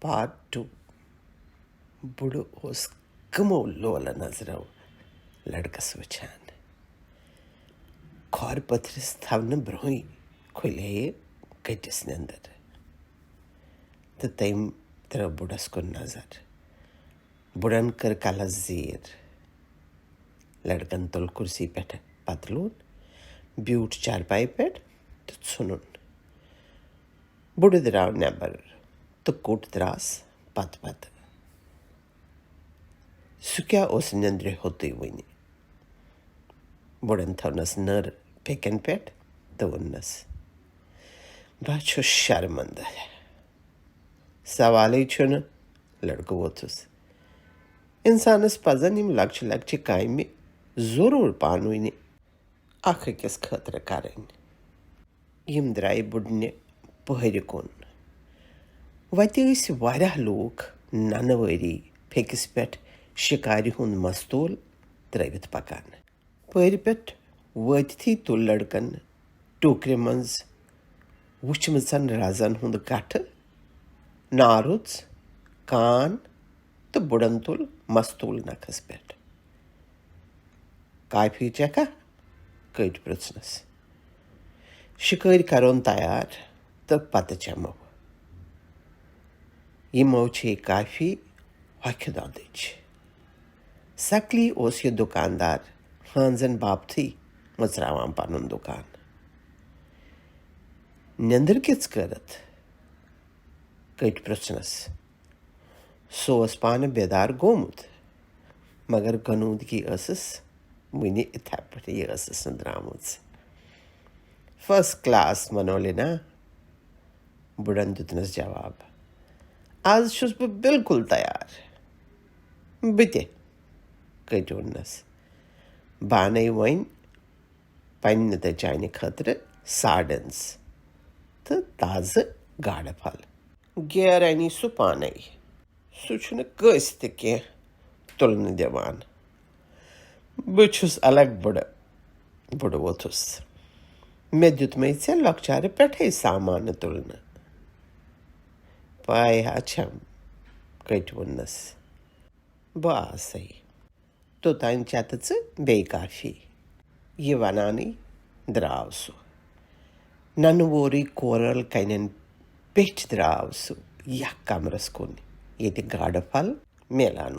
Part 2 बुढ़ो ओस कमो लोल नजरो लड़कस वचान खौर पथरस थवन ब्रोही खुले कटिस नंदर तो तैम तरह बुढ़स को नजर बुढ़न कर काला जीर लड़कन तुल कुर्सी पेट पतलून ब्यूट चारपाई पेट तो सुनुन बुढ़ दराव नेबर तो कोट द्रास पत पत सुक्या ओस नंद्रे होते वनी बुढ़न थवनस नर पेकन पेट तो वन्नस बाछो शर्मंदा है सवाल ही छुन लड़को वोथुस इंसानस पजन इम लक्ष्य कायम में जरूर पानुइने आख किस खतर करें यम द्राय बुढ़ने पहर कुन वत वारिया लूक ननवरी फेकिस पे शिकारी हुंद मस्तूल त्रवित पकान पहर पे वथी तुल लड़कन टोकर मज वुचमचन रजन हुंद कठ नारुच कान तो बुढ़न तुल मस्तूल नखस पे काफी चेका कट पृछनस शिकार करोन तैयार तो पत चमो यमो छे काफी हक दादच सकली ओस ये दुकानदार हांजन बापथी मचरावान पनुन दुकान नंदर किस करत कट पृछनस सोस पान बेदार गोमुत मगर गनूदगी असस मुनि इथा पे ये असस द्रामुत फर्स्ट क्लास मनोले ना बुढ़न दुतनस जवाब आज छुस बह बिल्कुल तैयार बिते कट वनस बाने वन पन्न तो चाने खतर सार्डन्स तो ताज़ गाड़ फल गैर अनी सु पाने सु कस तह तुलन दिवान बहुस अलग बुढ़ वोथुस मे दुतमे ऐ लक्चार पे सामान तुलन पाय हा छम कट वनस बह सही तो तान चत बे काफी ये वनानी द्राव सु ननवोरी कोरल कन पेट द्राव सु यह कमरस कुन ये गाड़ फल मेलान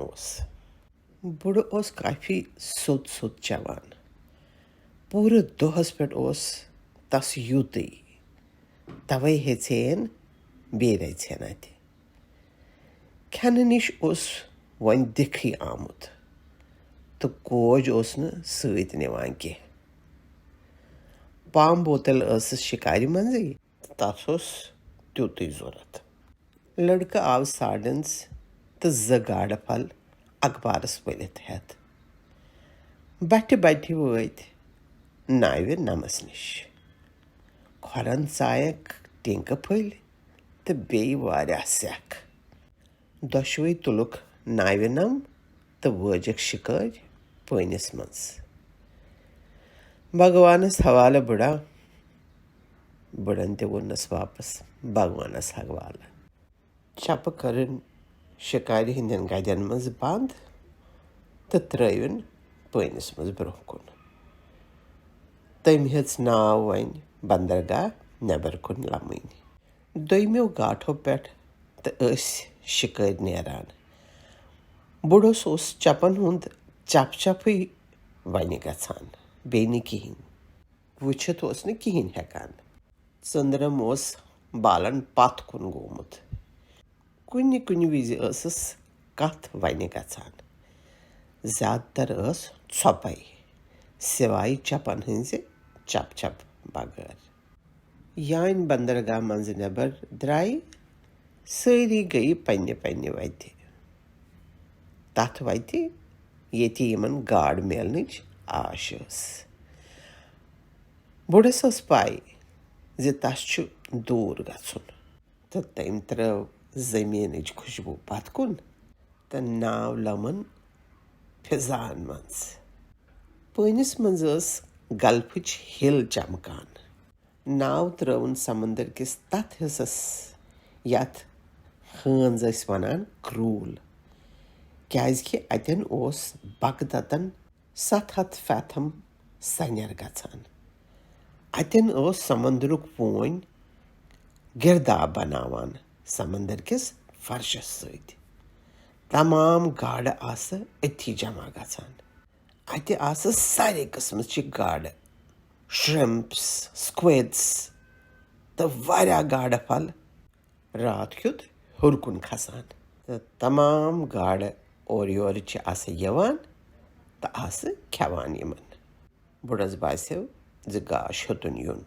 बुढ़ ओस काफी सोत सोत चवान पूरे दोहस पे तस यूत तवे हेन बे रचन अत खन निश वन दिखी आमुत तो कोज सत निवान कह पाम बोतल शिकार मज तथ तुत जरूरत लड़का आव सार्डन्स तो गाड़ फल अखबारस वलित हेत बट वत नाव नमस निश खोरन चायक टिंक फल तो बे सेख दशवे तुलुक नाव नम तो वजक शिकार पनिस मज भगवानस हवाले बुढ़न तोनस वापस भगवानस हवाले चप कर शिकार हंदन गजन मज बंद तो त्रवन पनिस मज ब्रोह कुन तम हेच नाव वन बंदरगाह नबर कुन लमन दोमो गाठो पे तो शिकार नेरान बुढ़ोस चपन हुंद चप चप वन गसान बे कहें वुचित कहें हेकान चंद्रम बालन पत कुन गोमुत कुन कुन विज कथ वन गसान ज्यादातर छपे सिवाय चपन हज चप चप बगैर यान बंदरगाह मज नबर द्राय सारी गई पन्ने पन्ने वत तथ वत ये गाड़ मेलन आश बुढ़स पाई तस दूर गुन तो तम त्रव जमीन खुशबू पत कुन तो नाव लमन फिजान मज पनिस मज गल्फच हिल चमकान नाव त्रवन समंदर किस तथ हिस्सस यथ ہٲنز ٲسۍ وَنان کرٛوٗل کیٛازِکہِ اَتٮ۪ن اوس بغدادن 700 فیتھم سنیر گژھان. اَتٮ۪ن اوس سمندرُک پوٗنۍ گِرداب بناوان سمندر کِس فرشس سۭتۍ. تمام گاڈٕ آسہٕ أتھی جمع گژھان. اَتہِ آسہٕ سارے قٕسمٕچہِ گاڈٕ، شرٛمپس، سکویڈس تہٕ واریاہ گاڈٕ پھل راتھ کیُتھ ہیوٚر کُن کھسان. تہٕ تمام گاڈٕ اورٕ یورٕ چھِ آسہٕ یِوان تہٕ آسہٕ کھٮ۪وان یِمن. بُڈس باسیو زِ گاش ہیوٚتُن یُن.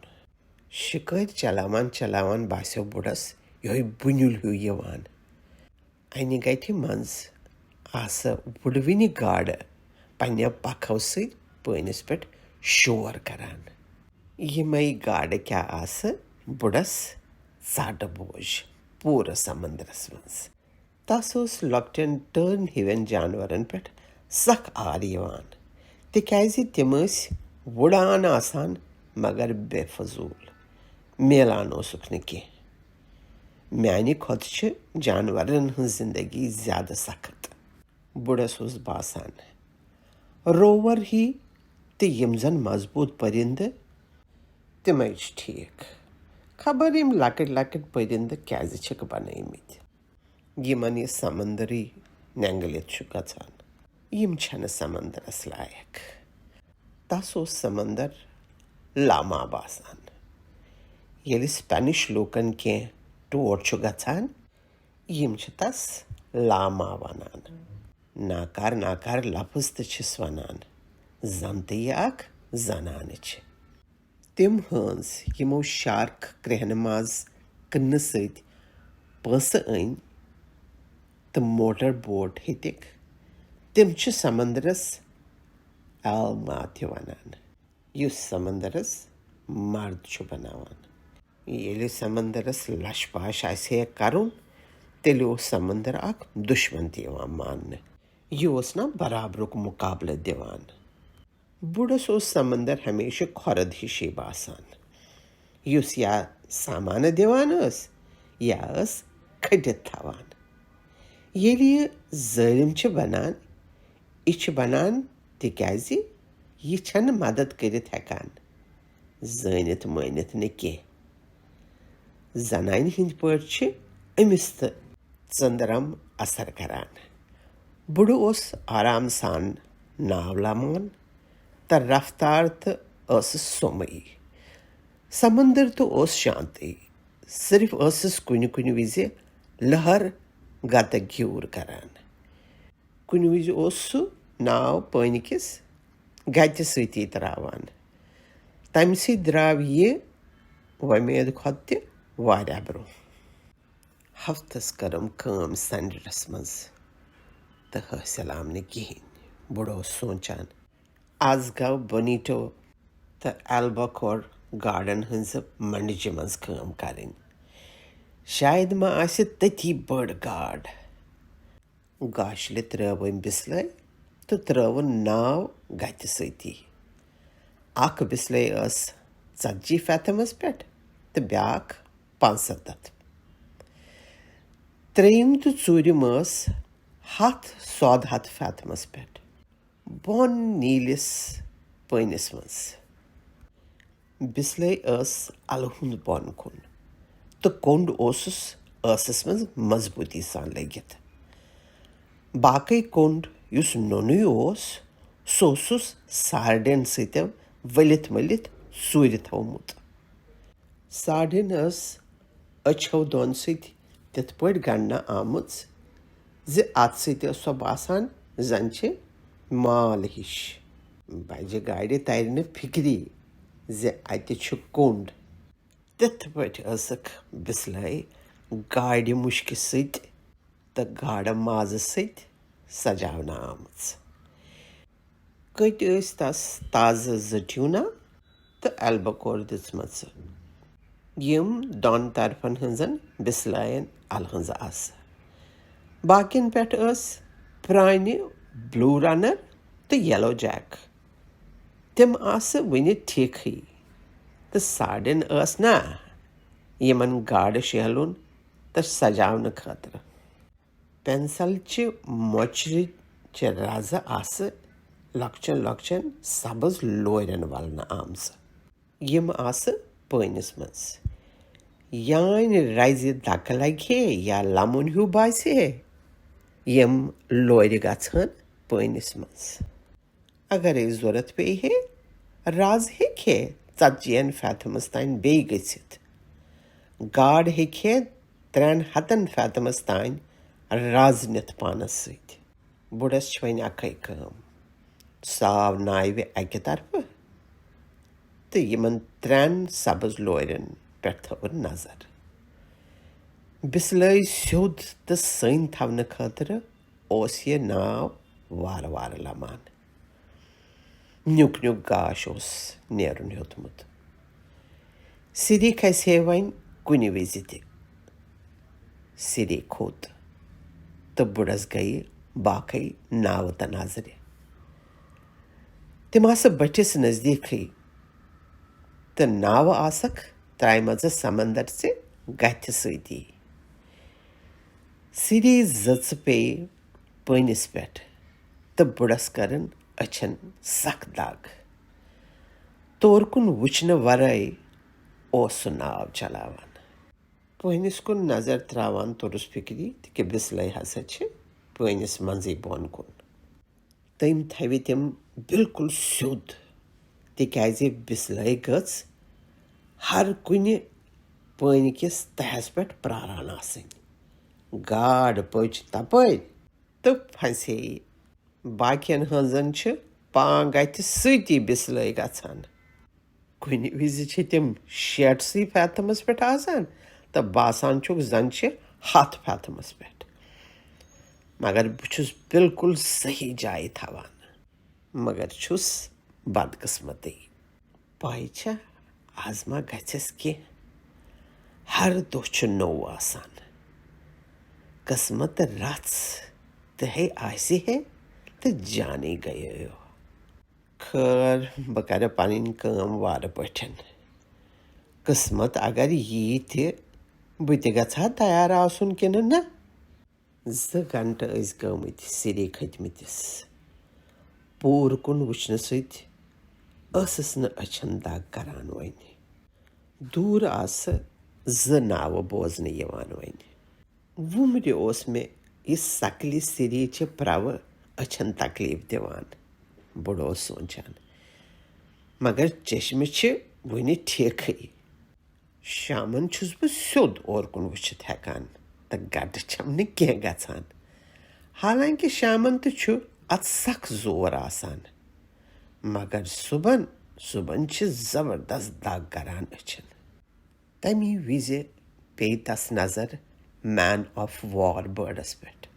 شِکٲرۍ چلاوان چلاوان باسیو بُڈس یِہوے بُنیُل ہیوٗ یِوان. انہِ گٹہِ منٛز آسہٕ وُڑوٕنہِ گاڈٕ پننٮ۪و پکھو سۭتۍ پٲنِس پٮ۪ٹھ شور کران. یِمے گاڈٕ کیٛاہ آسہٕ بُڈس ژاٹہٕ بوج پوٗرٕ سمندرس منٛز. تس اوس لۄکٹٮ۪ن ٹٲرن ہِوٮ۪ن جانورن پٮ۪ٹھ سخ آر یِوان تِکیٛازِ تِم ٲسۍ وُڑان آسان مگر بے فضوٗل، میلان اوسُکھ نہٕ کینٛہہ. میانہِ کھۄتہٕ چھِ جانورن ہٕنٛز زندگی زیادٕ سخت. بُڈس اوس باسان روور ہی تہٕ یِم زن مضبوٗط پٔرِندٕ تِمے چھِ ٹھیٖک. خبر یِم لۄکٕٹۍ لۄکٕٹۍ پٔرِندٕ کیٛازِ چھِکھ بنٲومٕتۍ یِمن یہِ سمندرٕے نٮ۪نگلِتھ چھُ گژھان. یِم چھنہٕ سمندرس لایق. تس اوس سمندر لاما باسان. ییٚلہِ سپینِش لوٗکن کینٛہہ تور چھُ گژھان یِم چھِ تس لاما ونان. ناکار ناکار لفظ تہِ چھِس ونان زن تہِ یہِ اکھ زنانہٕ چھِ. تِم ہٲنز یِمو شارک کرٛیٚہنہٕ ماز کٕننہٕ سۭتۍ پونٛسہٕ أنۍ تہٕ موٹر بوٹ ہیٚتِکھ تِم چھِ سمندرس ایلما تہِ ونان یُس سمندرس مرد چھُ بناوان. ییٚلہِ سمندرس لش پاش آسہِ ہے کرُن تیٚلہِ اوس سمندر اکھ دُشمن تہِ یِوان ماننہٕ. یہِ اوس نہ برابرُک مُقابلہٕ دِوان. بُڈس اوس سمندر ہمیشہٕ کھۄرد ہِشی باسان یُس یا سامانہٕ دِوان ٲس یا ٲس کھٔٹِتھ تھاوان. ییٚلہِ یہِ ظٲلِم چھِ بنان یہِ چھِ بنان تِکیٛازِ یہِ چھنہٕ مدد کٔرِتھ ہٮ۪کان زٲنِتھ مٲنِتھ نہٕ کینٛہہ. زنانہِ ہٕنٛدۍ پٲٹھۍ چھِ أمِس تہٕ ژٔنٛدرم اثر کران. بُڈٕ اوس آرام سان ناو لمان تہٕ رفتار تہٕ ٲسٕس سومٕے. سمندر تہٕ اوس شانتٕے، صرف ٲسٕس کُنہِ کُنہِ وِزِ لہر گتہٕ گیوٗر کران. کُنہِ وِزِ اوس سُہ ناو پٲنۍ کِس گتہِ سۭتی تراوان. تمہِ سۭتۍ درٛاو یہِ وۄمید کھۄتہٕ تہِ واریاہ برونٛہہ. ہفتس کٔرٕم کٲم سنڈرس منٛز تہٕ حٲصِل آو نہٕ کِہینۍ. بُڈٕ اوس سونٛچان آز گوٚو بونیٹو تہٕ ایلبکور گاڈن ہٕنٛزِ منڈجہِ منٛز کٲم کرٕنۍ. شاید ما آسہِ تٔتی بٔڑ گاڈ. گاشلہِ ترٲو أمۍ بسلے تہٕ ترٲوُن ناو گتہِ سۭتی. اکھ بسلے ٲس 40 فیتھمس پٮ۪ٹھ تہٕ بیٛاکھ 75. ترٛیٚیِم تہٕ ژوٗرِم ٲس 100 فیتھمس پٮ۪ٹھ بۄن نیٖلِس پٲنِس منٛز. بسلے ٲس الہٕ ہُنٛد بۄن کُن تہٕ کوٚنٛڈ اوسُس ٲسس منٛز مضبوٗطی سان لٔگِتھ. باقٕے کوٚنٛڈ یُس نوٚنُے اوس سُہ اوسُس ساڑٮ۪ن سۭتۍ ؤلِتھ ؤلِتھ ژوٗرِ تھوٚومُت. ساڑٮ۪ن ٲس أچھو دۄن سۭتۍ تِتھ پٲٹھۍ گنڈنہٕ آمٕژ زِ اتھ سۭتۍ ٲس سۄ باسان زن چھِ مال ہِش. بجہِ گاڑِ ترِ نہٕ فِکری زِ اتہِ چھُ کوٚنٛڈ. تِتھ پٲٹھۍ ٲسٕکھ بسلے گاڑِ مُشکہِ سۭتۍ تہٕ گاڈٕ مازٕ سۭتۍ سجاونہٕ آمٕژ. کٔٹۍ ٲسۍ تس تازٕ 2 ٹیوٗنا تہٕ ایلبکور دِژمٕژ یِم دۄن طرفن ہٕنٛزن بسلاین الہٕ آسہٕ. باقین پٮ۪ٹھ ٲس پرانہِ بلوٗ رنر تہٕ یلو جیک. تِم آسہٕ وُنہِ ٹھیٖکھٕے تہٕ ساڑٮ۪ن ٲس نا یِمن گاڈٕ شیہلُن تہٕ سجاونہٕ خٲطرٕ. پینسلچہِ مۄچرٕچہِ رزٕ آسہٕ لۄکچن لۄکچن سبٕز لورٮ۪ن ولنہٕ آمژٕ. یِم آسہٕ پٲنِس منٛز. یانہِ رزِ دکہٕ لگہِ ہے یا لمُن ہیوٗ باسہِ ہے، یِم لورِ گژھن پٲنِس منٛز. اگرے ضوٚرتھ پیٚیہِ ہے، رز ہیٚکہِ ہے 40 فیتھمس تانۍ بیٚیہِ گٔژھِتھ. گاڈ ہیٚکہِ ہے 300 فیتھمس تانۍ رز نِتھ پانس سۭتۍ. بُڈس چھِ وۄنۍ اکھے کٲم. سُہ آو ناوِ اکہِ طرفہٕ تہٕ یِمن 3 سبٕز لورٮ۪ن پٮ۪ٹھ تھٲوٕن نظر. بسلٲے سیوٚد تہٕ سٔنۍ تھاونہٕ خٲطرٕ اوس یہِ ناو وارٕ وارٕ لمان. نیُک نیُک گاش اوس نیرُن ہیوٚتمُت. سِری کھسہِ ہے وۄنۍ کُنہِ وِزِ تہِ. سِری کھوٚت تہٕ بُڈس گٔیہِ باقٕے ناوٕ تناظرِ. تِم آسہٕ بٔٹھِس نزدیٖکھٕے تہٕ ناوٕ آسکھ ترٛایمَژٕ سمندرچہِ گتھِ سۭتی. سِری زٕژ پیٚیہِ پٲنِس پٮ۪ٹھ تہٕ بُڈس کٔرٕن أچھن سخ دگ. تور کُن وٕچھنہٕ ورٲے اوس سُہ ناو چلاوان. پٲنِس کُن نظر تراوان توٚرُس فِکرِ کہِ بسلے ہسا چھِ پٲنِس منٛزٕے بۄن کُن. تٔمۍ تھاوِ تِم بالکُل سیوٚد، تِکیٛازِ بسلے گٔژھ ہر کُنہِ پٲنۍ کِس تہس پٮ۪ٹھ پراران آسٕنۍ. گاڈ پٔچ تپٲرۍ تہٕ پھنسے. باقین ہٕنٛزن چھِ پانٛگ اتھِ سۭتی بسلے گژھان. کُنہِ وِزِ چھِ تِم 60 فیتھمس پٮ۪ٹھ آسان تہٕ باسان چھُکھ زن چھِ 100 فیتھمس پٮ۪ٹھ. مگر بہٕ چھُس بالکُل صحیح جایہِ تھاوان. مگر چھُس بدقٕسمتٕے. پاے چھا آز ما گژھٮ۪س کینٛہہ؟ ہر دۄہ چھُ نوٚو آسان. قٕسمت رژھ تہٕ ہے آسہِ ہے تہٕ جانے گٔیو. خٲر بہٕ کرٕ پنٕنۍ کٲم وارٕ پٲٹھۍ. قٕسمت اگر یی تہِ بہٕ تہِ گژھٕ ہا تیار آسُن کِنہٕ نہ. 2 گنٹہٕ ٲسۍ گٔمٕتۍ سِری کھٔتۍمٕتِس. پوٗرٕ کُن وٕچھنہٕ سۭتۍ ٲسٕس نہٕ أچھن دگ کران وۄنۍ. دوٗر آسہٕ 2 ناوٕ بوزنہٕ یِوان وۄنۍ. وُمرِ اوس مےٚ یہِ سکلہِ سِریچہِ پرٛوٕ أچھن تکلیف دِوان. بُڈٕ اوس سونٛچان. مگر چشمہٕ چھِ وُنہِ ٹھیٖکھٕے. شامن چھُس بہٕ سیوٚد اور کُن وٕچھِتھ ہٮ۪کان تہٕ گٹہٕ چھم نہٕ کینٛہہ گژھان. حالانکہِ شامن تہِ چھُ اتھ سخ زور آسان. مگر صُبحن چھِ زبردست دگ کران أچھن. تمی وِزِ پیٚیہِ تس نظر مین آف وار بٲڈس پٮ۪ٹھ،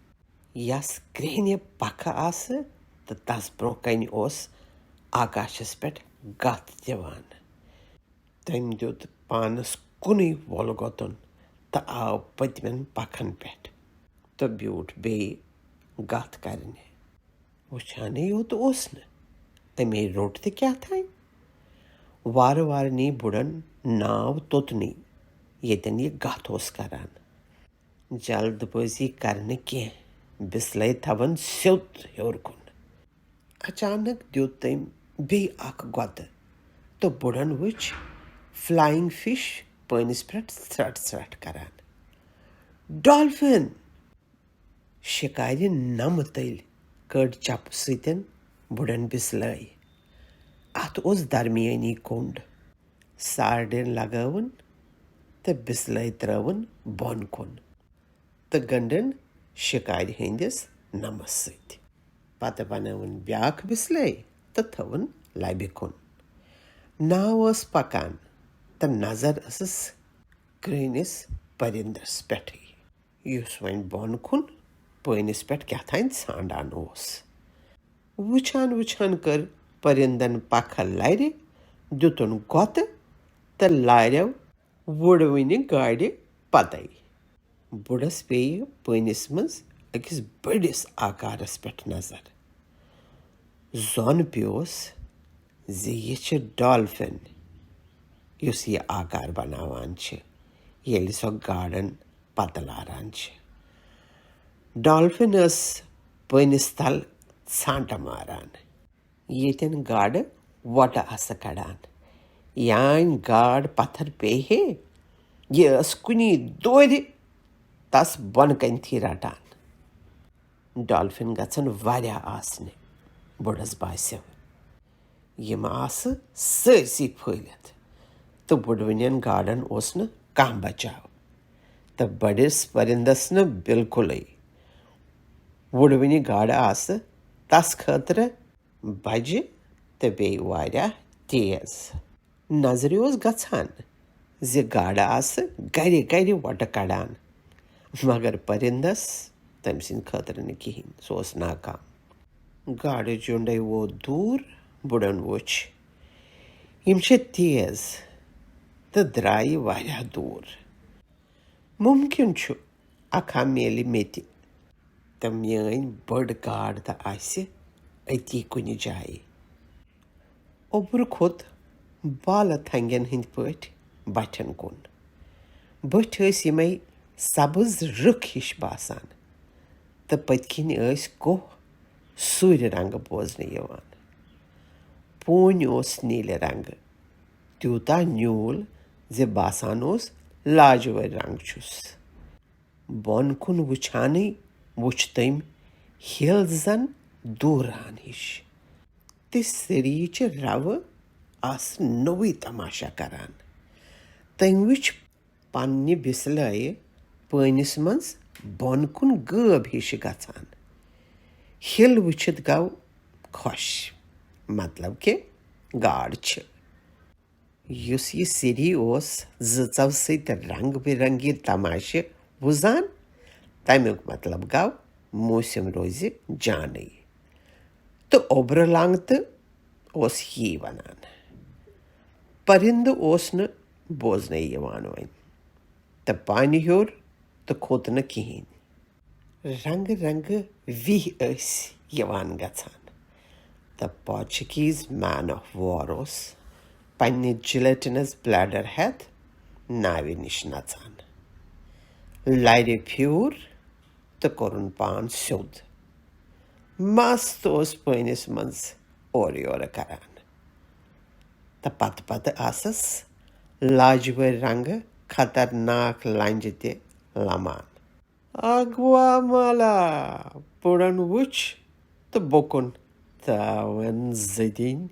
یس کرٛہنہِ پکھٕ آسہٕ تہٕ تس برٛونٛہہ کنہِ اوس آکاشس پٮ۪ٹھ گتھ دِوان. تٔمۍ دیُت پانس کُنُے وۄلگۄتُن تہٕ آو پٔتمٮ۪ن پکھن پٮ۪ٹھ تہٕ بیوٗٹھ بیٚیہِ گتھ کرنہِ. وٕچھانٕے یوت اوس نہٕ، أمے روٚٹ تہِ کیٛاہ تھانۍ. وارٕ وارٕ نی بُڈن ناو توٚتنٕے ییٚتٮ۪ن یہِ گتھ اوس کران. جلد بٲزی کرنہٕ کینٛہہ، بسلے تھاوان سیوٚد ہیوٚر کُن. اچانک دیُت تٔمۍ بیٚیہِ اکھ گۄدٕ تہٕ بُڈن وٕچھ فلاینگ فش پٲنِس پٮ۪ٹھ ژھرٛٹھ ژھرٛٹھ کران. ڈالفن! شِکارِ نمہٕ تٔلۍ کٔڑ چپہٕ سۭتۍ بُڈن بسلے. اتھ اوس درمیٲنی کوٚنٛڈ. سارڈِن لگٲوٕن تہٕ بسلے ترٲوٕن بۄن کُن تہٕ گٔنٛڈٕن شِکارِ ہٕنٛدِس نمس سۭتۍ. پتہٕ بنٲوٕن بیٛاکھ بسلے تہٕ تھٲوٕن لبہِ کُن. ناو ٲس پکان تہٕ نظر ٲسٕس کرٛہنِس پٔرِندس پٮ۪ٹھٕے، یُس وۄنۍ بۄن کُن پٲنِس پٮ۪ٹھ کیٛاہ تھانۍ ژھانٛڈان اوس. وٕچھان وٕچھان کٔر پٔرِندن پکھٕ لرِ، دِتُن گۄتہٕ تہٕ لاریو وُڑوٕنہِ گاڑِ پتے. بُڈس پیٚیہِ پٲنِس منٛز أکِس بٔڑِس آکارس پٮ۪ٹھ نظر. زوٚن پیوس زِ یہِ چھِ ڈالفن یُس یہِ آکار بناوان چھِ ییٚلہِ سۄ گاڈن پتہٕ لاران چھِ. ڈالفِن ٲس پٲنِس تل ژھانٛٹہٕ ماران ییٚتٮ۪ن گاڈٕ وۄٹہٕ آسہٕ کڑان. یانۍ گاڈ پتھر پیٚیہِ ہے یہِ ٲس کُنی دورِ تس بۄنہٕ کنتھی رٹان. ڈالفِن گژھن واریاہ آسنہِ بُڈس باسیو. یِم آسہٕ سٲرسٕے پھٲلِتھ تہٕ بُڈوٕنٮ۪ن گاڈن اوس نہٕ کانٛہہ بچاو تہٕ بٔڑِس پٔرِندس نہٕ بِلکُلٕے. وُڈوٕنہِ گاڈٕ آسہٕ تس خٲطرٕ بجہِ تہٕ بیٚیہِ واریاہ تیز. نظرِ اوس گژھان زِ گاڈٕ آسہٕ گرِ گرِ وۄٹہٕ کڑان مگر پٔرِندس تٔمۍ سٕنٛدِ خٲطرٕ نہٕ کِہینۍ. سُہ اوس ناکام. گاڈٕ جُنڈے ووت دوٗر. بُڈن وُچھ یِم چھِ تیز تہٕ درٛایہِ واریاہ دوٗر. مُمکِن چھُ اکھا میلہِ مےٚ تہِ تہٕ میٲنۍ بٔڑ گاڈ تہِ آسہِ أتی کُنہِ جایہِ. اوٚبُر کھوٚت بالہٕ تھنٛگٮ۪ن ہٕنٛدۍ پٲٹھۍ بٹھٮ۪ن کُن. بٔٹھۍ ٲسۍ یِمے سبٕز رٕکھ ہِش باسان تہٕ پٔتۍ کِنۍ ٲسۍ کوہ سوٗرِ رنٛگہٕ بوزنہٕ یِوان. پوٗنۍ اوس نیٖلہِ رنٛگہٕ تیوٗتاہ نیوٗل زِ باسان اوس لاجؤرۍ رنٛگ چھُس. بۄن کُن وٕچھانٕے وُچھ تٔمۍ ہِل زن دوٗران ہِش تہٕ سِریٖچہِ رَوٕ آسہٕ نوٚوُے تماشا کران. تٔمۍ وُچھ پننہِ بِسلٲیہِ پٲنِس منٛز بۄن کُن غٲب ہِش گژھان. ہِل وٕچھِتھ گوٚو خۄش مطلب کہِ گاڈ چھِ. یُس یہِ سِری اوس زٕژو سۭتۍ رنٛگ بِرنٛگی تماشہٕ وُزان تمیُک مطلب گوٚو موٗسِم روزِ جانٕے. تہٕ اوٚبرٕ لنٛگ تہٕ اوس یی ونان. پٔرِندٕ اوس نہٕ بوزنَے یِوان وۄنۍ تہٕ پانہِ ہیوٚر تہٕ کھوٚت نہٕ کِہینۍ. رنٛگہٕ رنٛگہٕ وِہہِ ٲسۍ یِوان گژھان تہٕ پارچُگیٖز مین آف وار اوس پننہِ جِلٹِنس بلیڈر ہٮ۪تھ ناوِ نِش نژان. لرِ پھیوٗر تہٕ کوٚرُن پان سیوٚد. مست اوس پٲنِس منٛز اورٕ یورٕ کران تہٕ پتہٕ پتہٕ آسس لاجؤرۍ رنٛگہٕ خطرناک لنجہِ تہِ لمان. اگوا مالا بُڈن وُچھ تہٕ بوٚکُن تاون زٔدِنۍ.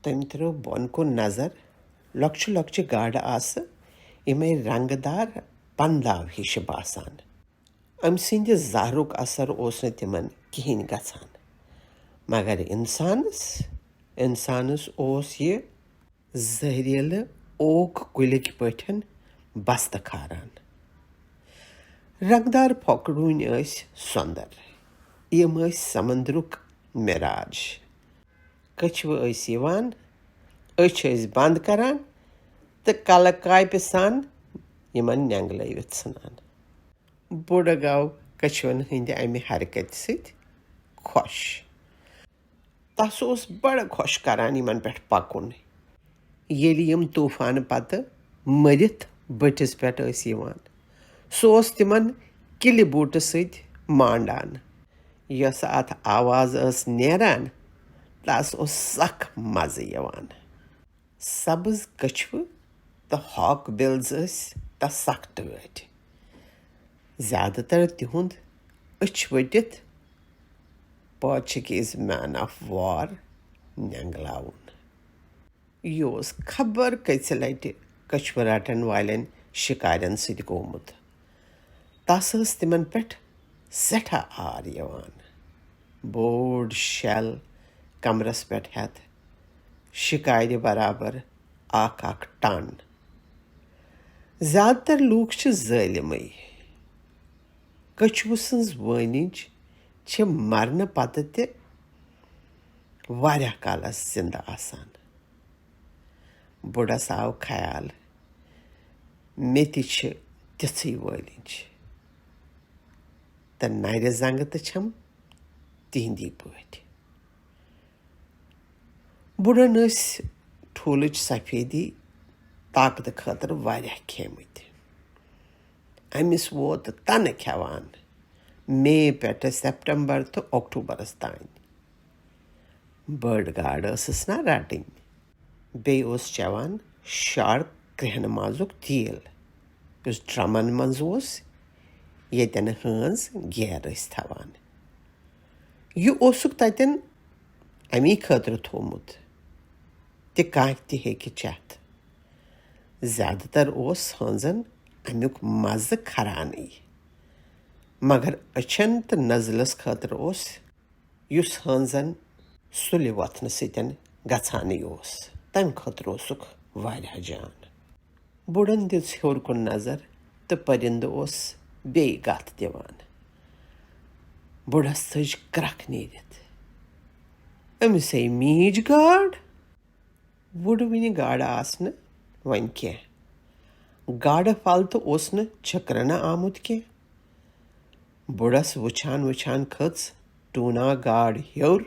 تٔمۍ ترٲو بۄن کُن نظر. لۄکچہِ لۄکچہِ گاڈٕ آسہٕ یِمے رنٛگہٕ دار پنٛداو ہِش باسان. أمۍ سٕنٛدِ زہرُک اثر اوس نہٕ تِمن کِہینۍ گژھان مگر اِنسانس اوس یہِ زہریٖلہٕ اوک کُلِکۍ پٲٹھۍ بستہٕ کھاران. رنٛگدار پھۄکہٕ ٲسۍ سۄنٛدر. یِم ٲسۍ سمندرُک مِراج. کٔچھوٕ ٲسۍ یِوان أچھ ٲسۍ بنٛد کران تہٕ کلہٕ کاپہِ سان یِمن نٮ۪نٛگلٲوِتھ ژھٕنان. بُڈٕ گوٚو کٔچھوَن ہٕنٛدِ امہِ حرکتہِ سۭتۍ خۄش. تس اوس بڑٕ خۄش کران یِمن پٮ۪ٹھ پکُن. ییٚلہِ یِم طوٗفانہٕ پتہٕ مٔرِتھ بٔٹھِس پٮ۪ٹھ ٲسۍ یِوان سُہ اوس تِمن کِلہِ بوٗٹہٕ سۭتۍ مانڈان. یۄس اتھ آواز ٲس نیران تس اوس سخ مزٕ یِوان. سبٕز کٔچھوٕ تہٕ ہاک بِلز ٲسۍ تس سخ ٹٲٹھۍ. زیادٕ تر تِہُنٛد أچھ ؤٹِتھ پارچُگیٖز مین آف وار نٮ۪نٛگلاوُن. یہِ اوس خبر کٔژِ لٹہِ کٔچھوٕ رٹن والٮ۪ن شِکارٮ۪ن سۭتۍ گوٚمُت. تس ٲس تِمن پٮ۪ٹھ سٮ۪ٹھاہ آر یِوان. بوٚڑ شل کمرس پٮ۪ٹھ ہٮ۪تھ شِکارِ برابر اکھ ٹن. زیادٕ تر لوٗکھ چھِ ظٲلِمٕے. کٔچھوٕ سٕنٛز وٲنِج چھِ مرنہٕ پتہٕ تہِ واریاہ کالس زِنٛدٕ آسان. بُڈس آو خیال مےٚ تہِ چھِ تِژھٕے وٲنِج تہٕ نرِ زنٛگہٕ تہِ چھم تِہنٛدی پٲٹھۍ. بُڈن ٲسۍ ٹھوٗلٕچ سفیدی طاقتہٕ خٲطرٕ واریاہ کھیٚمٕتۍ. أمِس ووت تنہٕ کھٮ۪وان مے پٮ۪ٹھٕ سٮ۪پٹمبر تہٕ اکٹوٗبرس تانۍ. بٔڑ گاڈ ٲسٕس نا رٹٕنۍ. بیٚیہِ اوس چٮ۪وان شارک کرٛہنہٕ مازُک تیٖل یُس ڈرٛمن منٛز اوس ییٚتٮ۪ن ہٲنز گیر ٲسۍ تھاوان. یہِ اوسُکھ تتٮ۪ن امی خٲطرٕ تھوٚومُت تہِ کانٛہہ تہِ ہیٚکہِ چٮ۪تھ. زیادٕ تر اوس ہٲنزن امیُک مزٕ کھرانٕے مگر أچھن تہٕ نزلس خٲطرٕ اوس یُس ہٲنزن سُلہِ وۄتھنہٕ سۭتۍ گژھانٕے اوس تمہِ خٲطرٕ اوسُکھ واریاہ جان. بُڈن دِژ ہیوٚر کُن نظر تہٕ پٔرِندٕ اوس بیٚیہِ گتھ دِوان. بُڈس تھٔج کرکھ نیٖرِتھ. أمِس ہے میٖج گاڈ. بُڈٕ وٕنہِ گاڈٕ آسنہٕ وۄنۍ کینٛہہ. گاڈٕ پھل تہٕ اوس نہٕ چھٔکرنہٕ آمُت کینٛہہ. بُڈس وٕچھان وٕچھان کھٔژ ٹوٗنا گاڈ ہیوٚر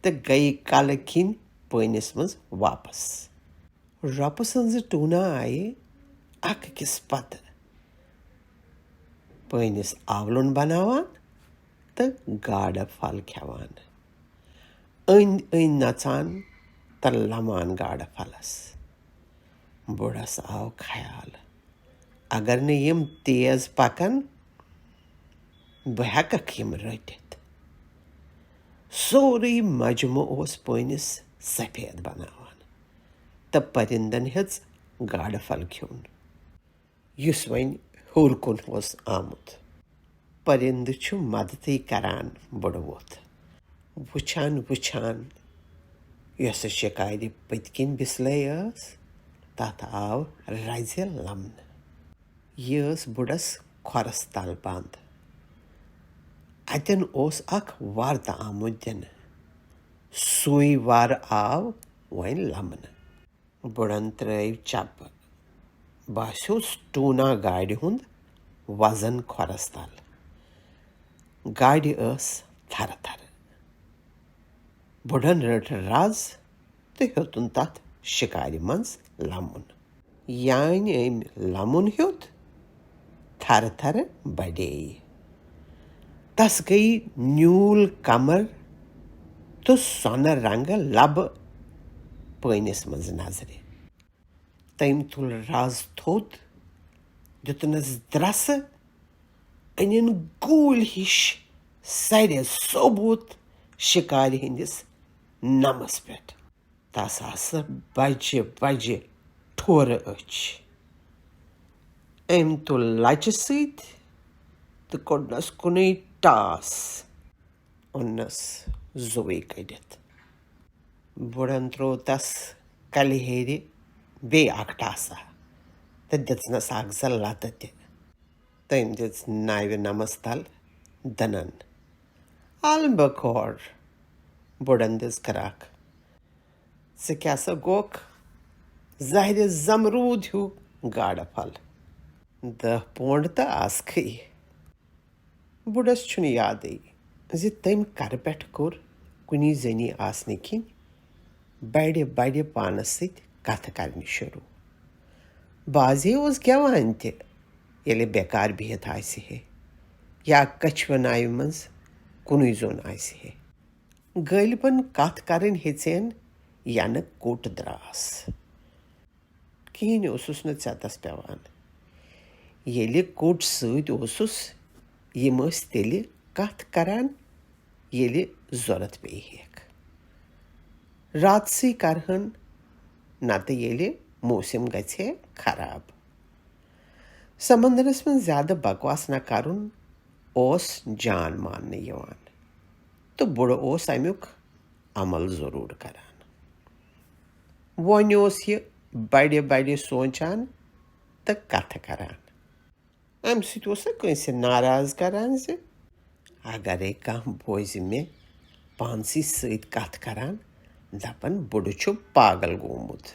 تہٕ گٔیہِ کلہٕ کِنۍ پٲنِس منٛز واپس. رۄپہٕ سٕنزٕ ٹوٗنا آیہِ اکھ أکِس پتہٕ پٲنِس آولُن بناوان تہٕ گاڈٕ پھل کھٮ۪وان، أنٛدۍ أنٛدۍ نژان تہٕ لمان گاڈٕ پھلس. بُڈس آو خیال اگر نہٕ یِم تیز پکن بہٕ ہٮ۪ککھ یِم رٔٹِتھ. سورُے مجمہٕ اوس پٲنِس سفید بناوان تہٕ پٔرِندن ہیٚژ گاڈٕ پھل کھیوٚن یُس وۄنۍ ہیوٚر کُن اوس آمُت. پٔرِندٕ چھُ مدتھٕے کران. بُڈٕ ووٚتھ وٕچھان وٕچھان یۄسہٕ شِکارِ پٔتۍ کِنۍ بِسلے ٲس تتھ آو رزِ لمنہٕ. یہِ ٲس بُڈس کھۄرس تل بنٛد. اتٮ۪ن اوس اکھ ور تہٕ آمُت دِنہٕ. سُے ور آو وۄنۍ لمنہٕ. بُڈن ترٲو چپہٕ. باسیوس ٹوٗنا گاڈِ ہُنٛد وزن کھۄرس تل. گاڈِ ٲس تھرٕ تھرٕ. بُڈن رٔٹ رز تہٕ ہیوٚتُن تتھ شِکارِ منٛز لمُن. یانہِ أمۍ لمُن ہیوٚت تھرٕ تھرٕ بڑیٚیہِ. تس گٔیہِ نیوٗل کمر تہٕ سۄنہٕ رنگہٕ لبہٕ پٲنِس منٛز نظرِ. تٔمۍ تُل رز تھوٚد دِتُنس درٛسہٕ أنِن گوٗلۍ ہِش سرِ ثوبوٗت شِکارِ ہٕنٛدِس نمس پٮ۪ٹھ. تس آسہٕ بجہِ بجہِ ٹھورٕ أچھ. أمۍ تُل لچہِ سۭتۍ تہٕ کوٚڑنس کُنُے ٹاس اوٚننس زُوٕے کٔڑِتھ. بُڈن تروو تس کلہِ ہیرِ بیٚیہِ اکھ ٹاسا تہٕ دِژنس اکھ زٕ لتہٕ تہِ. تٔمۍ دِژ ناوِ نمس تل دٕنن. البہٕ کھور. بُڈن دِژ کرٛکھ. ژٕ کیٛاہ سا گوکھ زہرِ زمروٗد ہیوٗ گاڈٕ پھل. 10 پونڈ تہٕ آسکھٕے. بُڈس چھُنہٕ یادٕے زِ تٔمۍ کرٕ پٮ۪ٹھ کوٚر کُنی زٔنی آسنہٕ کِنۍ بڑِ بڑِ پانس سۭتۍ کتھٕ کرنہِ شروٗع. بازے اوس گٮ۪وان تہِ ییٚلہِ بٮ۪کار بِہِتھ آسہِ ہے یا کچھوٕ ناوِ منٛز کُنُے زوٚن آسہِ ہے. غٲلبن کتھ کرٕنۍ ہیژین ینہٕ کوٚٹ دراس. کِہیٖنۍ اوسُس نہٕ ژٮ۪تس پٮ۪وان. ییٚلہِ کوٚٹ سۭتۍ اوسُس یِم ٲسۍ تیٚلہِ کتھ کران ییٚلہِ ضوٚرتھ پیٚیہِ ہٮ۪کھ. راتسٕے کرہن نتہٕ ییٚلہِ موسِم گژھِ ہے خراب. سمندرس منٛز زیادٕ بکواس نہ کرُن اوس جان ماننہٕ یِوان تہٕ بُڈٕ اوس امیُک عمل ضروٗر کران. وۄنۍ اوس یہِ بڑِ بڑِ سونٛچان تہٕ کتھٕ کران. امہِ سۭتۍ اوس نہ کٲنٛسہِ ناراض کران زِ اگرے کانٛہہ بوزِ مےٚ پانسٕے سۭتۍ کتھ کران دپن بُڈٕ چھُ پاگل گوٚمُت.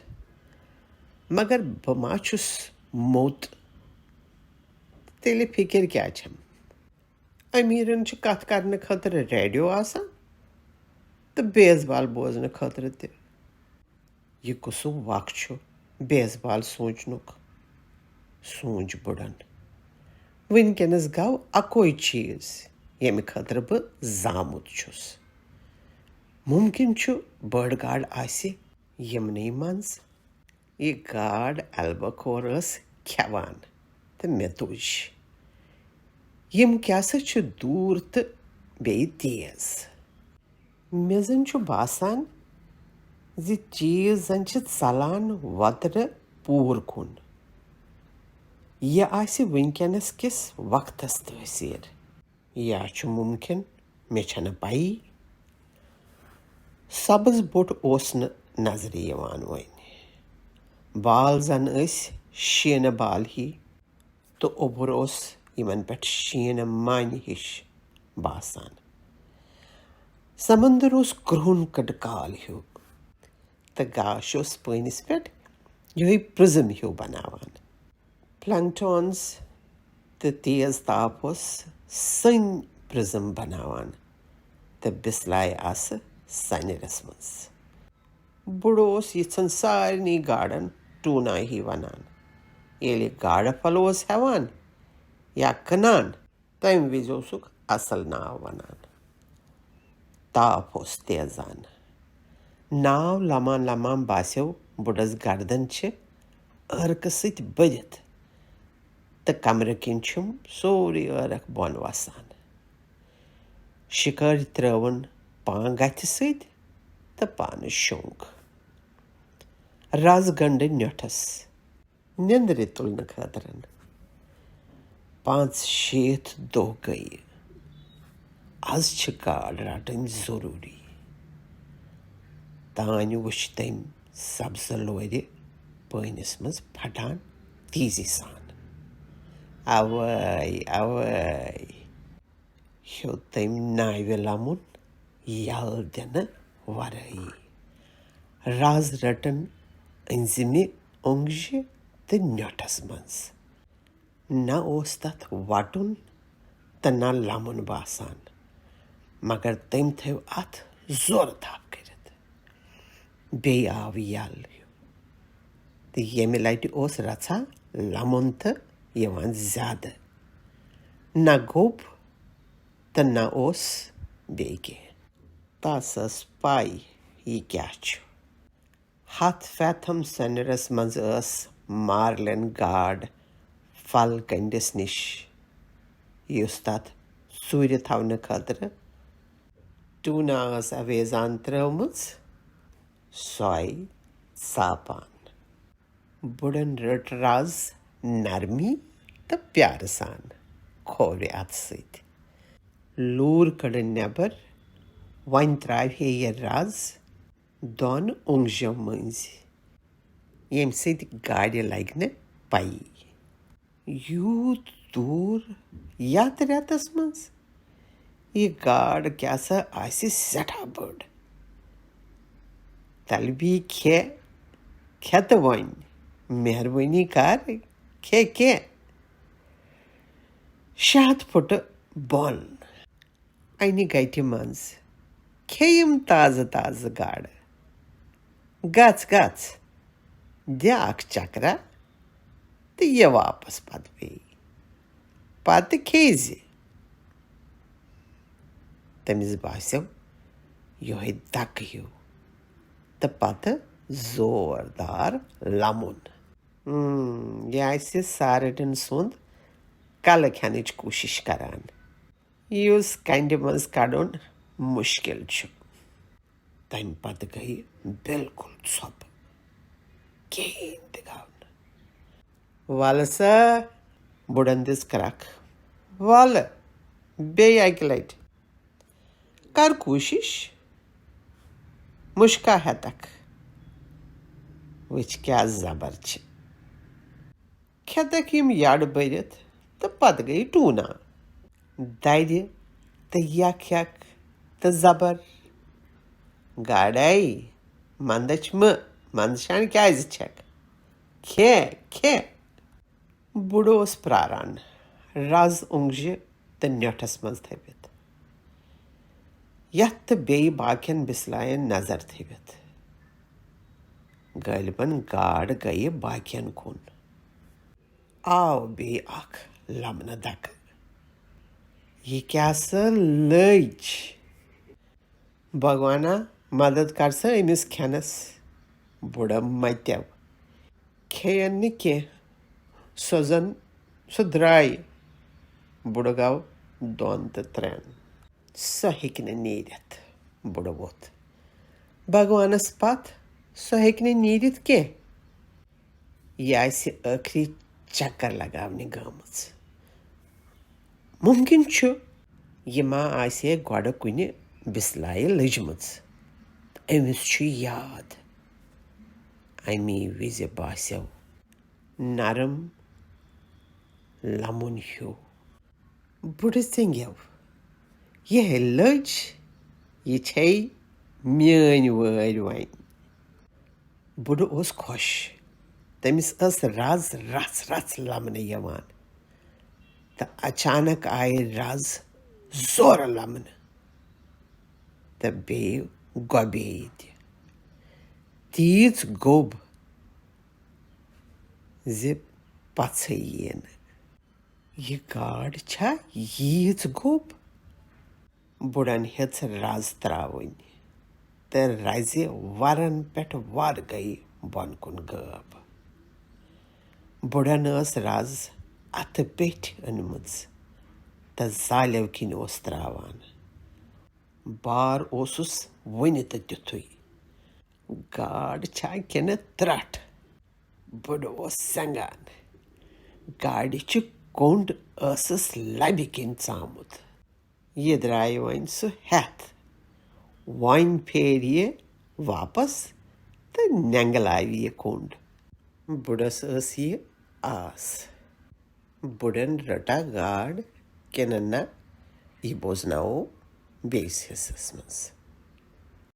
مگر بہٕ ما چھُس موٚت تیٚلہِ فِکِر کیٛاہ چھم. امیٖرن چھُ کتھ کرنہٕ خٲطرٕ ریڈیو آسان تہٕ بیس بال بوزنہٕ خٲطرٕ تہِ. یہِ کُسُم وق چھُ بیس بال سونٛچنُک. سوٗنٛچ بُڈن. وٕنکٮ۪نس گوٚو اکوے چیٖز ییٚمہِ خٲطرٕ بہٕ زامُت چھُس. مُمکِن چھُ بٔڑ گاڈ آسہِ یِمنٕے منٛز. یہِ گاڈ البکور ٲس کھٮ۪وان تہٕ مےٚ تُج. یِم کیٛاہ سا چھِ دوٗر تہٕ بیٚیہِ تیز. مےٚ زن چھُ باسان زِ چیٖز زن چھِ ژلان وۄترٕ پوٗر کُن. یہِ آسہِ وٕنکٮ۪نس کِس وقتس تٲثیٖر. یا چھُ مُمکِن مےٚ چھنہٕ پیی. سبٕز بوٚٹھ اوس نہٕ نظرِ یِوان وۄنۍ. بال زن ٲسۍ شیٖنہٕ بال ہی تہٕ اوٚبُر اوس یِمن پٮ۪ٹھ شیٖنہٕ مانہِ ہِش باسان. سمندر اوس کرٛہُن کٕٹہٕ ہیوٗ تہٕ گاش اوس پٲنِس پٮ۪ٹھ یِہوے پرٛزم ہیوٗ بناوان. پلنکٹونز تہٕ تیز تاپ اوس سٔنۍ پرٛزم بناوان تہٕ بسلاے آسہٕ سنِرس منٛز. بُڈٕ اوس یِژھن سارنٕے گاڈن ٹوٗنا ہی ونان. ییٚلہِ گاڈٕ پھل اوس ہٮ۪وان یا کٕنان تمہِ وِزِ اوسُکھ اصل ناو ونان. تاپھ اوس تیزان. ناو لمان لمان باسیو بُڈس گردن چھِ عٲرقہٕ سۭتۍ بٔرِتھ تہٕ کمرٕ کِنۍ چھُم سورُے عٲرق بۄن وسان. شِکٲرۍ ترٲوُن پانٛگ اتھِ سۭتۍ تہٕ پانہٕ شۄنٛگ. رز گنٛڈٕ نیوٚٹھس نیٚنٛدرِ تُلنہٕ خٲطرٕ. 65 دۄہ گٔیہِ. آز چھِ گاڈ رٹٕنۍ ضروٗری. تانۍ وٕچھ تٔمۍ سبزٕ لورِ پٲنِس منٛز پھٹان تیزی سان. اوٲے اوٲے ہیوٚت تٔمۍ ناوِ لمُن یل دِنہٕ ورٲیی. رز رٹن أنزِمہِ اونٛگجہِ تہٕ نیوٚٹھس منٛز. نہ اوس تتھ وٹُن تہٕ نہ لمُن باسان مگر تٔمۍ تھٲو اتھ زورٕ تھپھ کٔرِتھ. بیٚیہِ آو یل ہیوٗ تہٕ ییٚمہِ لٹہِ اوس رژھا لمُن تہٕ یِوان زیادٕ. نہ گوٚب تہٕ نہ اوس بیٚیہِ کینٛہہ. تس ٲس پے یہِ کیٛاہ چھُ. 100 فیتھم سنِرس منٛز ٲس مارلن گاڈ پھل کنڈِس نِش یُس تتھ ژوٗرِ تھاونہٕ خٲطرٕ ٹوٗنا ٲس اویزان ترٲومٕژ سۄے ژاپان. بُڈن رٔٹ رز نرمی تہٕ پیارٕ سان کھورِ اتھٕ سۭتۍ. لوٗر کٔڑٕن نٮ۪بر. وۄنۍ تراوِ یہِ رز 2 اونٛگجو مٔنٛزۍ ییٚمہِ سۭتۍ گاڈِ لگہِ نہٕ پیی. یوٗت دوٗر یتھ رٮ۪تس منٛز. یہِ گاڈ کیٛاہ سا آسہِ سٮ۪ٹھاہ بٔڑ. طلبی کھے کھٮ۪تہٕ وۄنۍ. مہربٲنی کر کھے کینٛہہ. 6 فُٹہٕ بۄن انہِ گٹہِ منٛز کھے یِم تازٕ تازٕ گاڈٕ. گژھ گژھ دِ اکھ چکرا تہٕ یہِ واپس پتہٕ بیٚیہِ. پتہٕ کھیزِ. تٔمِس باسیو یِہوے دکہٕ ہیوٗ تہٕ پتہٕ زوردار لمُن. یہِ آسہِ سارڈن سُنٛد کلہٕ کھٮ۪نٕچ کوٗشش کران یُس کنڈِ منٛز کڑُن مُشکِل چھُ. تمہِ پتہٕ گٔیہِ بِلکُل ژھۄپہٕ. کِہیٖنۍ تہِ گوٚو نہٕ. وَلہٕ سا بُڈن دِژ کرٛکھ. وَلہٕ بیٚیہِ اکہِ لٹہِ کر کوٗشش. مُشکا ہٮ۪تکھ. وٕچھ کیٛاہ زبر چھِ. کھٮ۪تکھ یِم یڈ بٔرِتھ تہٕ پتہٕ گٔیہِ ٹوٗنا. دَرِ تہٕ یکھ تہٕ زبر. گاڈے منٛدچھ مہٕ منٛدچھان کیٛازِ چھکھ. کھے کھے. بُڈٕ اوس پراران رز اونٛگجہِ تہٕ نیوٚٹھس منٛز تھٲوِتھ. یتھ تہٕ بیٚیہِ باقین بسلاین نظر تھٲوِتھ. غٲلبن گاڈ گٔیہِ باقین کُن. آو بیٚیہِ اکھ لمنہٕ دَکہٕ. یہِ کیٛاہ سا لٔج؟ بھگوانا مدد کر سا أمِس کھٮ۪نَس. بُڈٕ مَتیو. کھیٚیَن نہٕ کینٛہہ. سۄ درٛاے. بُڈٕ گوٚو 2 تہٕ 3. سۄ ہیٚکہِ نہٕ نیٖرِتھ. بُڈٕ ووٚتھ. بھگوانَس پتھ سۄ ہیٚکہِ نہٕ نیٖرِتھ کینٛہہ. یہِ آسہِ ٲخری چکر لگاونہِ گٔمٕژ. مُمکِن چھُ یہِ ما آسہِ ہے گۄڈٕ کُنہِ بِسلایہِ لٔجمٕژ. أمِس چھُ یاد. اَمی وِزِ باسیو نرم لمُن ہیوٗ. بُڈٕ زنٛگیو. یِہے لٔج. یہِ چھے میٲنۍ وٲرۍ وۄنۍ. بُڈٕ اوس خۄش. تٔمِس ٲس رز رژھ لمنہٕ یِوان. تہٕ اچانک آیہِ رز زورٕ لمنہٕ. تہٕ بیٚیہِ گۄبیٚیہِ تہِ. تیٖژ گوٚب زِ پژھٕے یِیہِ نہٕ. یہِ گاڈ چھا ییٖژ گوٚب؟ بُڈن ہیٚژ رز تراوٕنۍ. تہٕ رزِ ورن پٮ۪ٹھ ور گٔیہِ بۄن کُن غٲب. بُڈن ٲس رز اتھٕ پیٚٹھۍ أنمٕژ تہٕ زالیو کِنۍ اوس تراوان. بار اوسُس وُنہِ تہٕ تِتھُے. گاڈ چھا کِنہٕ ترٹھ؟ بُڈٕ اوس زنگان. گاڈِ چھُ کوٚنڈ ٲسٕس لبہِ کِنۍ ژامُت. یہِ درٛاے وۄنۍ سُہ ہٮ۪تھ. وۄنۍ پھیرِ یہِ واپس تہٕ نٮ۪نگلاوِ یہِ کوٚنڈ. بُڈس ٲس یہِ آس. بُڈن رٔٹا گاڈ کِنہٕ نہ؟ یہِ بوزناوو بیٚیِس حصس منٛز.